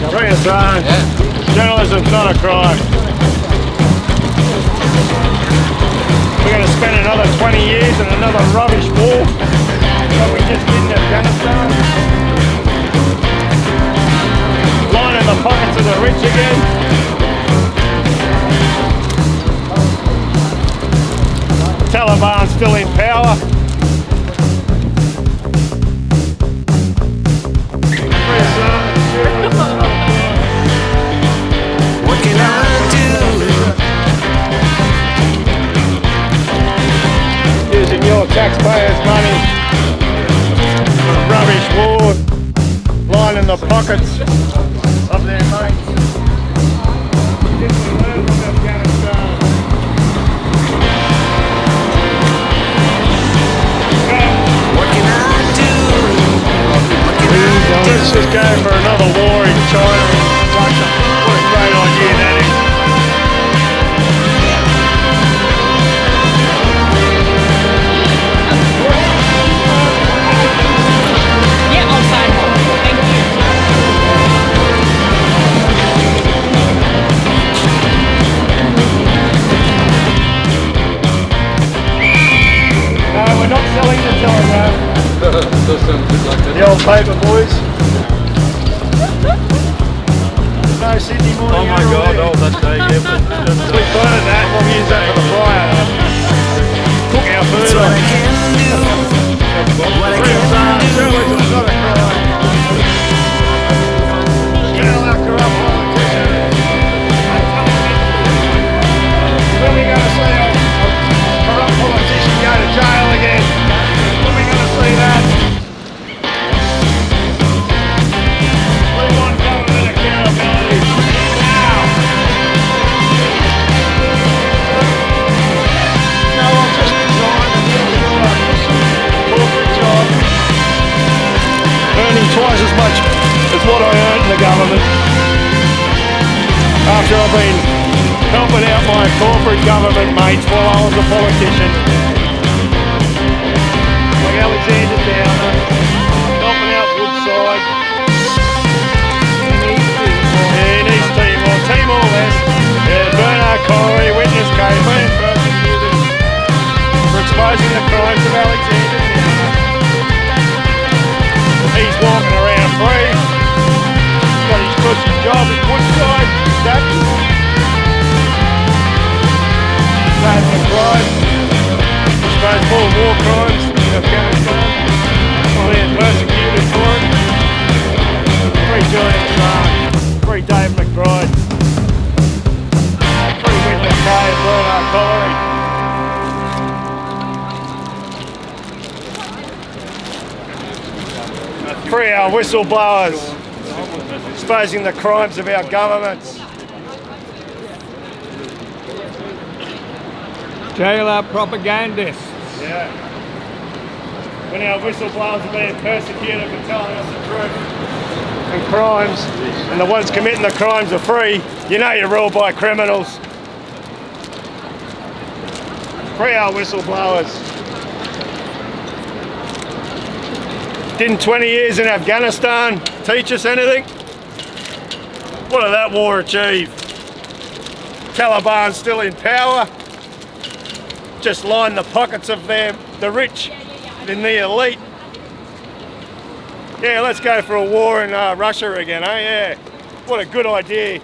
Julian Assange. Yeah. Journalism's not a crime. We're going to spend another 20 years in another rubbish war that we just did in Afghanistan. Lining the pockets of the rich again. Taliban's still in power. What can I do? Using your taxpayers' money for a rubbish war, lining the pockets of their mates. Let's just go for another war in China and Russia. What a great idea that is. Yeah, I'll sign one. Thank you. No, we're not selling the telegraph. The old paper boys. No Sydney morning. Oh my God! Oh, that's day. Yeah, We burn that. We'll use that for the fire. Cook our food. That's what I can do. What I can do. Journalism's not a crime. Jail our corrupt politicians. When are we going to see a corrupt politician go to jail again? When are we going to see that? We want government accountability now. No, I'll just resign and get a corporate job, earning twice as much as what I earned in the government. After I've been helping out my corporate government mates while I was a politician. Like Alexander Downer, helping out Woodside. In East Timor, Timor-Leste, Bernard Corey, witness case, being persecuted for exposing the crimes of Alexander Downer. He's walking around free. He's got his cushy job at Woodside. That's McBride. Exposed more war crimes in Afghanistan. Being persecuted for it. Free Julian Assange. Free Dave McBride. Free Witness K and Bernard Corey. Free our whistleblowers. Exposing the crimes of our governments. Jail our propagandists. Yeah. When our whistleblowers are being persecuted for telling us the truth and crimes, and the ones committing the crimes are free, you know you're ruled by criminals. Free our whistleblowers. Didn't 20 years in Afghanistan teach us anything? What did that war achieve? Taliban's still in power. Just line the pockets of the rich and the elite. Yeah, let's go for a war in Russia again, eh? Yeah. What a good idea.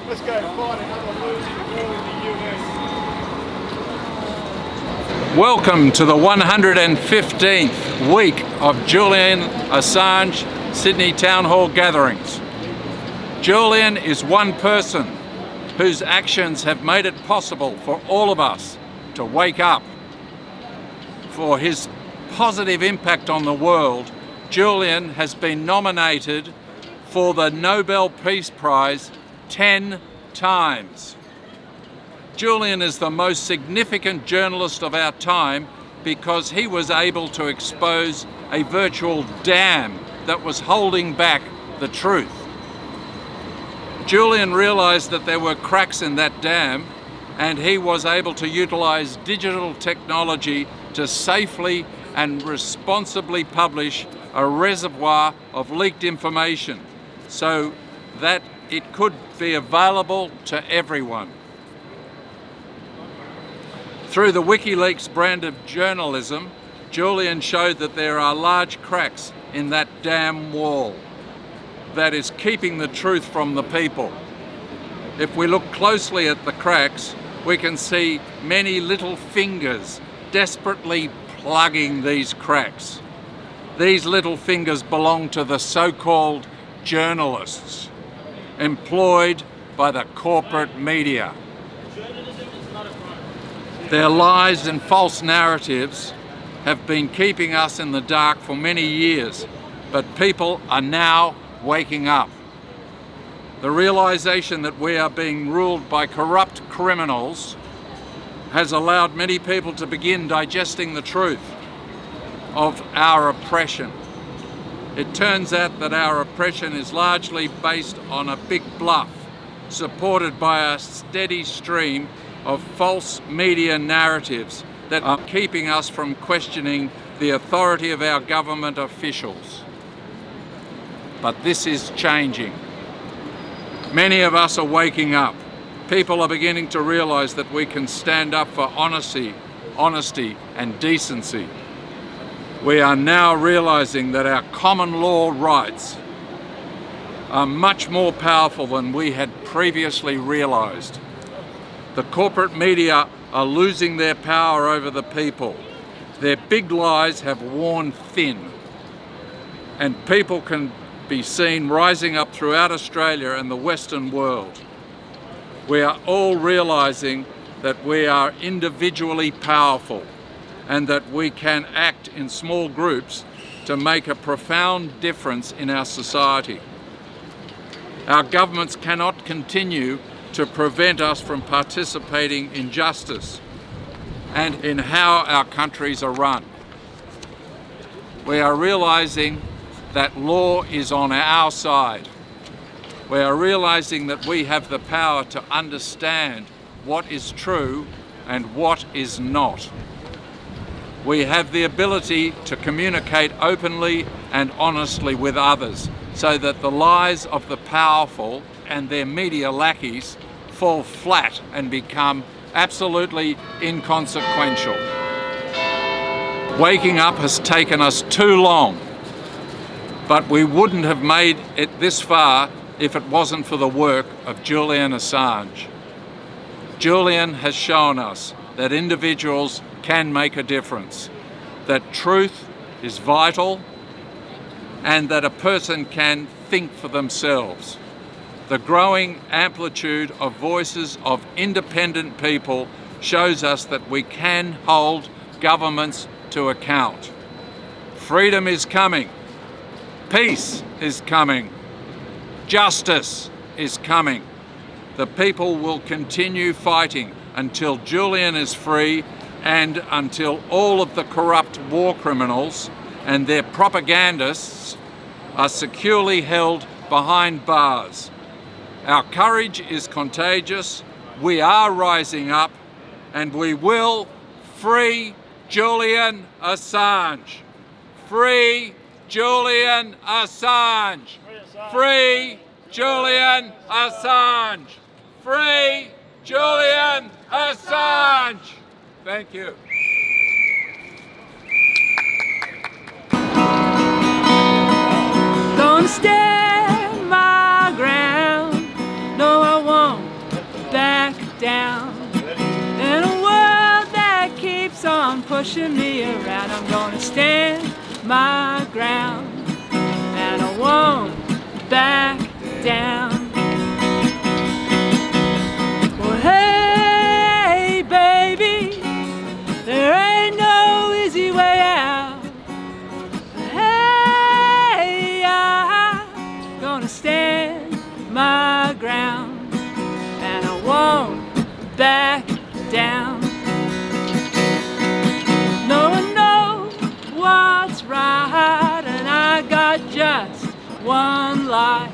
Let's go fight another losing war in the US. Welcome to the 115th week of Julian Assange Sydney Town Hall gatherings. Julian is one person whose actions have made it possible for all of us to wake up. For his positive impact on the world, Julian has been nominated for the Nobel Peace Prize 10 times. Julian is the most significant journalist of our time because he was able to expose a virtual dam that was holding back the truth. Julian realized that there were cracks in that dam, and he was able to utilize digital technology to safely and responsibly publish a reservoir of leaked information so that it could be available to everyone. Through the WikiLeaks brand of journalism, Julian showed that there are large cracks in that damn wall that is keeping the truth from the people. If we look closely at the cracks, we can see many little fingers desperately plugging these cracks. These little fingers belong to the so-called journalists employed by the corporate media. Their lies and false narratives have been keeping us in the dark for many years, but people are now waking up. The realization that we are being ruled by corrupt criminals has allowed many people to begin digesting the truth of our oppression. It turns out that our oppression is largely based on a big bluff, supported by a steady stream of false media narratives that are keeping us from questioning the authority of our government officials. But this is changing. Many of us are waking up. People are beginning to realise that we can stand up for honesty and decency. We are now realising that our common law rights are much more powerful than we had previously realised. The corporate media are losing their power over the people. Their big lies have worn thin, and people can be seen rising up throughout Australia and the Western world. We are all realising that we are individually powerful and that we can act in small groups to make a profound difference in our society. Our governments cannot continue to prevent us from participating in justice and in how our countries are run. We are realising that law is on our side. We are realising that we have the power to understand what is true and what is not. We have the ability to communicate openly and honestly with others so that the lies of the powerful and their media lackeys fall flat and become absolutely inconsequential. Waking up has taken us too long, but we wouldn't have made it this far if it wasn't for the work of Julian Assange. Julian has shown us that individuals can make a difference, that truth is vital, and that a person can think for themselves. The growing amplitude of voices of independent people shows us that we can hold governments to account. Freedom is coming. Peace is coming. Justice is coming. The people will continue fighting until Julian is free and until all of the corrupt war criminals and their propagandists are securely held behind bars. Our courage is contagious. We are rising up, and we will free Julian Assange. Free Julian Assange. Free Julian Assange. Free Julian Assange. Thank you. Gonna stand my ground. No, I won't back down. In a world that keeps on pushing me around, I'm gonna stand my ground, and I won't back down. Well, hey, baby, there ain't no easy way out. Hey, I'm gonna stand my ground, and I won't back down. No one knows what's right, and I got just one life.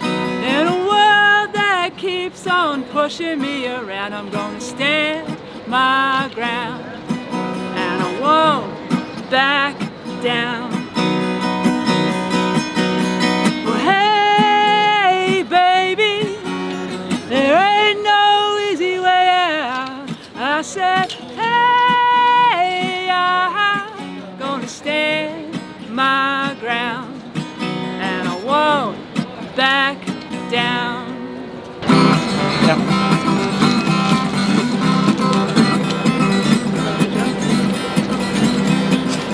In a world that keeps on pushing me around, I'm gonna stand my ground, and I won't back down. Well, hey, baby, there ain't no easy way out. I said, hey, I'm gonna stand my ground, and I won't back down.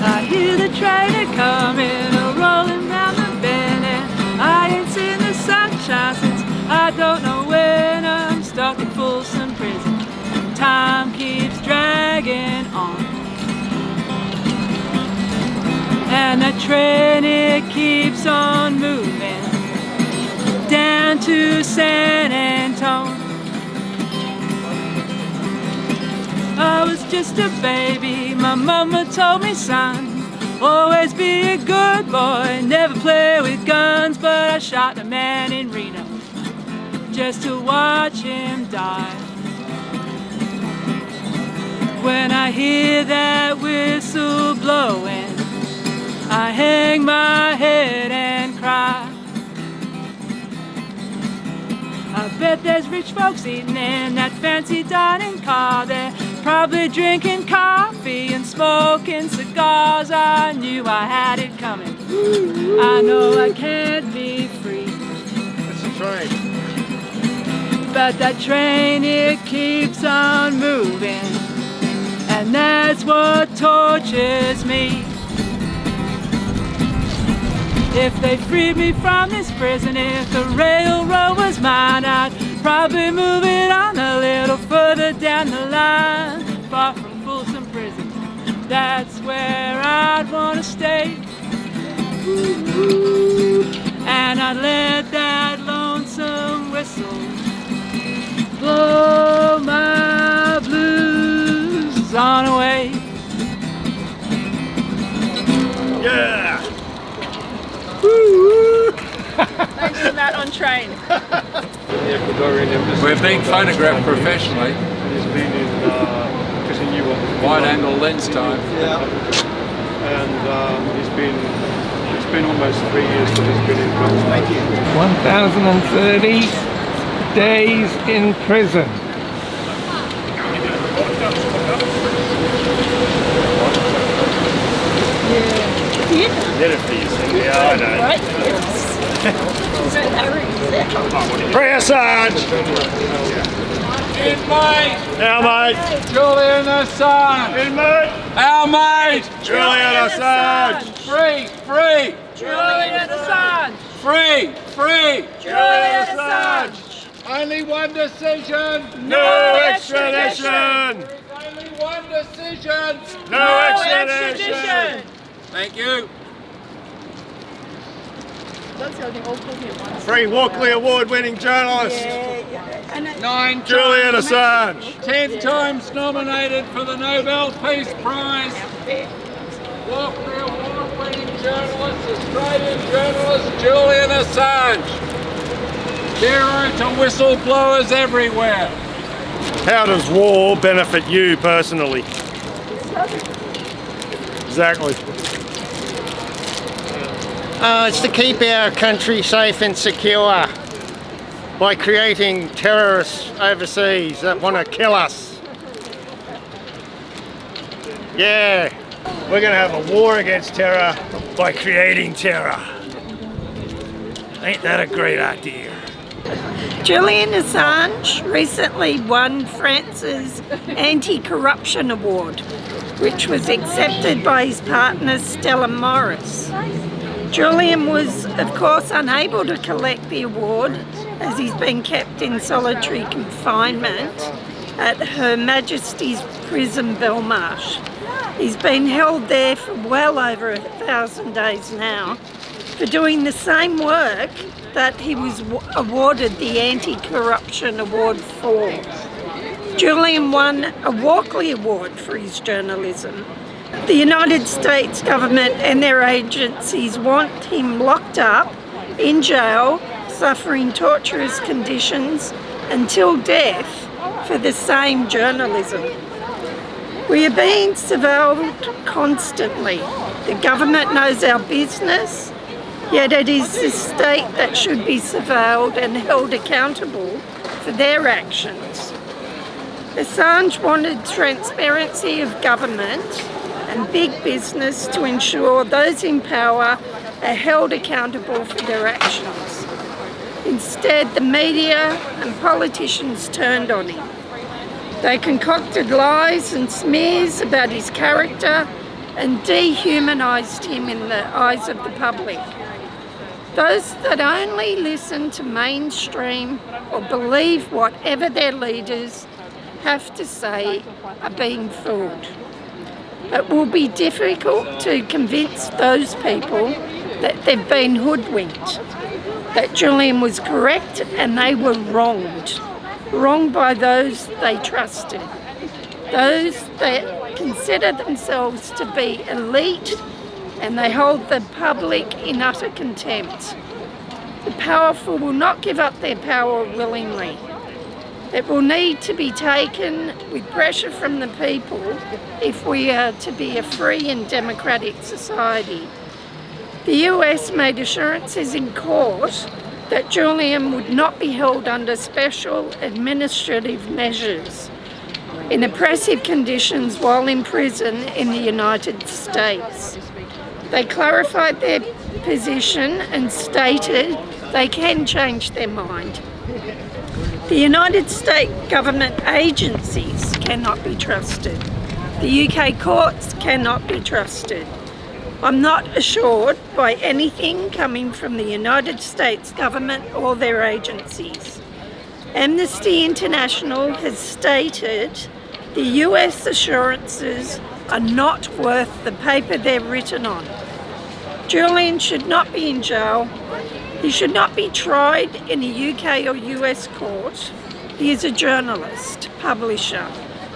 I hear the train a-coming, a-rolling round the bend, and I ain't seen the sunshine since I don't know when. I'm stuck in Folsom Prison, time keeps dragging on, and that train, it keeps on moving down to San Antonio. I was just a baby, my mama told me, son, always be a good boy, never play with guns. But I shot a man in Reno just to watch him die. When I hear that whistle blowing, I hang my head and cry. I bet there's rich folks eating in that fancy dining car. They're probably drinking coffee and smoking cigars. I knew I had it coming. I know I can't be free. That's the train. But that train, it keeps on moving, and that's what tortures me. If they freed me from this prison, if the railroad was mine, I'd probably move it on a little further down the line, far from Folsom Prison. That's where I'd want to stay. And I'd let that lonesome whistle blow my blues on away. Yeah! Thanks for that on train. We're being photographed professionally. He's been in, because he knew what was Wide angle lens time. and it's been almost 3 years that he's been in prison. Thank you. 1,030 days in prison. Did it for you, Cindy. Yeah, I know. Right? Yes. Free Assange! Inmate! Our mate! Julian Assange! Inmate! Our mate! Julian Assange! Free! Free! Julian Assange! Free! Free! Julian Assange! Only one decision! No extradition! Only one decision! No extradition! Thank you. That's the only old cookie at once. Free Walkley Award-winning journalist, 9 Julian times, Assange. 10 times nominated for the Nobel Peace Prize. Walkley Award-winning journalist, Australian journalist Julian Assange. Hero to whistleblowers everywhere. How does war benefit you personally? Exactly. It's to keep our country safe and secure by creating terrorists overseas that want to kill us. Yeah. We're going to have a war against terror by creating terror. Ain't that a great idea? Julian Assange recently won France's Anti-Corruption Award, which was accepted by his partner Stella Morris. Julian was, of course, unable to collect the award as he's been kept in solitary confinement at Her Majesty's Prison Belmarsh. He's been held there for well over 1,000 days now for doing the same work that he was awarded the Anti-Corruption Award for. Julian won a Walkley Award for his journalism. The United States government and their agencies want him locked up in jail, suffering torturous conditions until death for the same journalism. We are being surveilled constantly. The government knows our business, yet it is the state that should be surveilled and held accountable for their actions. Assange wanted transparency of government and big business to ensure those in power are held accountable for their actions. Instead, the media and politicians turned on him. They concocted lies and smears about his character and dehumanised him in the eyes of the public. Those that only listen to mainstream or believe whatever their leaders have to say are being fooled. It will be difficult to convince those people that they've been hoodwinked, that Julian was correct and they were wronged by those they trusted, those that consider themselves to be elite and they hold the public in utter contempt. The powerful will not give up their power willingly. It will need to be taken with pressure from the people if we are to be a free and democratic society. The US made assurances in court that Julian would not be held under special administrative measures in oppressive conditions while in prison in the United States. They clarified their position and stated they can change their mind. The United States government agencies cannot be trusted. The UK courts cannot be trusted. I'm not assured by anything coming from the United States government or their agencies. Amnesty International has stated the US assurances are not worth the paper they're written on. Julian should not be in jail. He should not be tried in a UK or US court. He is a journalist, publisher,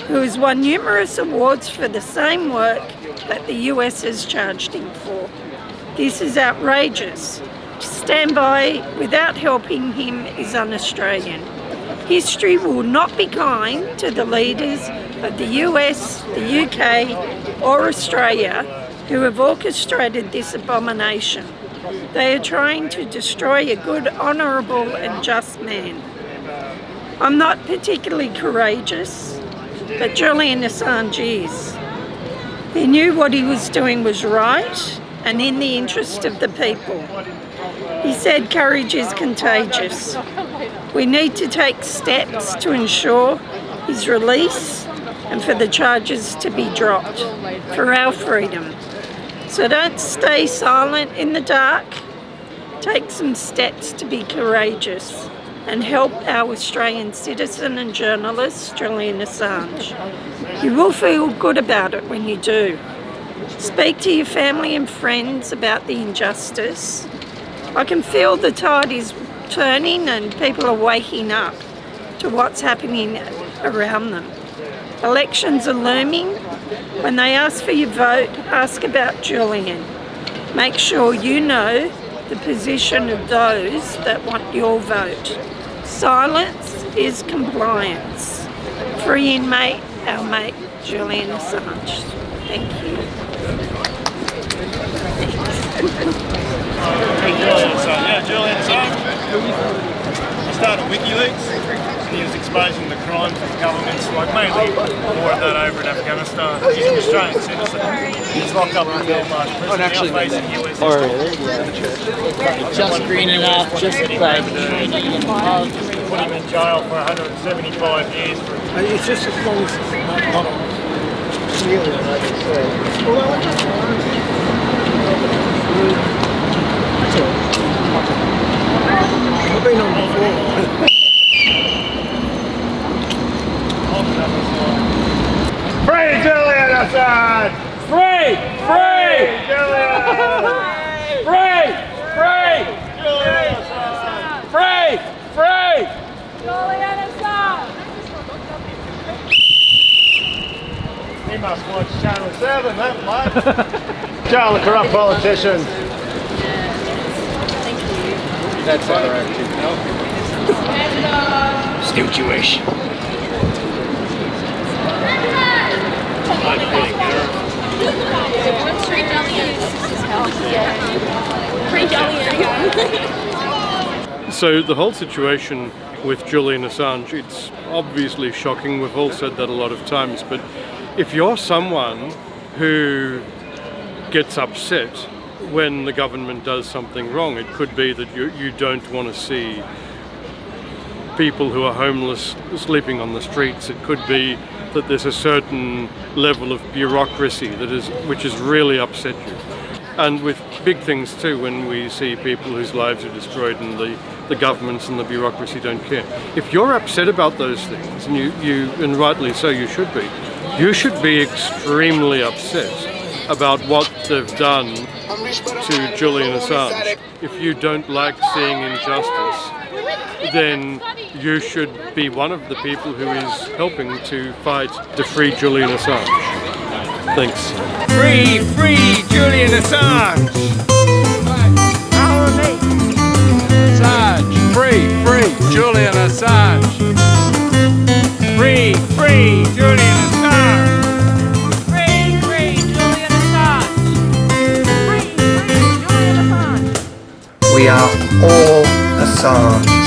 who has won numerous awards for the same work that the US has charged him for. This is outrageous. To stand by without helping him is un-Australian. History will not be kind to the leaders of the US, the UK or Australia who have orchestrated this abomination. They are trying to destroy a good, honourable and just man. I'm not particularly courageous, but Julian Assange is. He knew what he was doing was right and in the interest of the people. He said courage is contagious. We need to take steps to ensure his release and for the charges to be dropped for our freedom. So don't stay silent in the dark. Take some steps to be courageous and help our Australian citizen and journalist, Julian Assange. You will feel good about it when you do. Speak to your family and friends about the injustice. I can feel the tide is turning and people are waking up to what's happening around them. Elections are looming. When they ask for your vote, ask about Julian. Make sure you know the position of those that want your vote. Silence is compliance. Free inmate, our mate Julian Assange. Thank you. Julian Assange. Yeah, Julian Assange. He started WikiLeaks and he was exposing the crimes of governments, like mainly more of that over in Afghanistan. He's an Australian citizen. He's locked up in Belmarsh prison, now facing US just green enough, just like put him in jail for 175 years. It's just as long as it's not really, I can say. I've been on before. Free Julian Assange! Free! Free! Julian! Free! Free! Julian Assange! Free! Free! Julian Assange! He must watch Channel 7, that bloke. Jail the corrupt politicians. that's all right. Still Jewish. So the whole situation with Julian Assange, it's obviously shocking. We've all said that a lot of times, but if you're someone who gets upset when the government does something wrong, it could be that you don't want to see people who are homeless sleeping on the streets. It could be that there's a certain level of bureaucracy which has really upset you. And with big things too, when we see people whose lives are destroyed and the governments and the bureaucracy don't care. If you're upset about those things, and rightly so you should be extremely upset about what they've done to Julian Assange. If you don't like seeing injustice, then you should be one of the people who is helping to fight to free Julian Assange. Thanks. Free, free Julian Assange! Assange, free Julian Assange. Free, free Julian Assange! Free, free Julian Assange! Free, free Julian Assange! We are all Assange.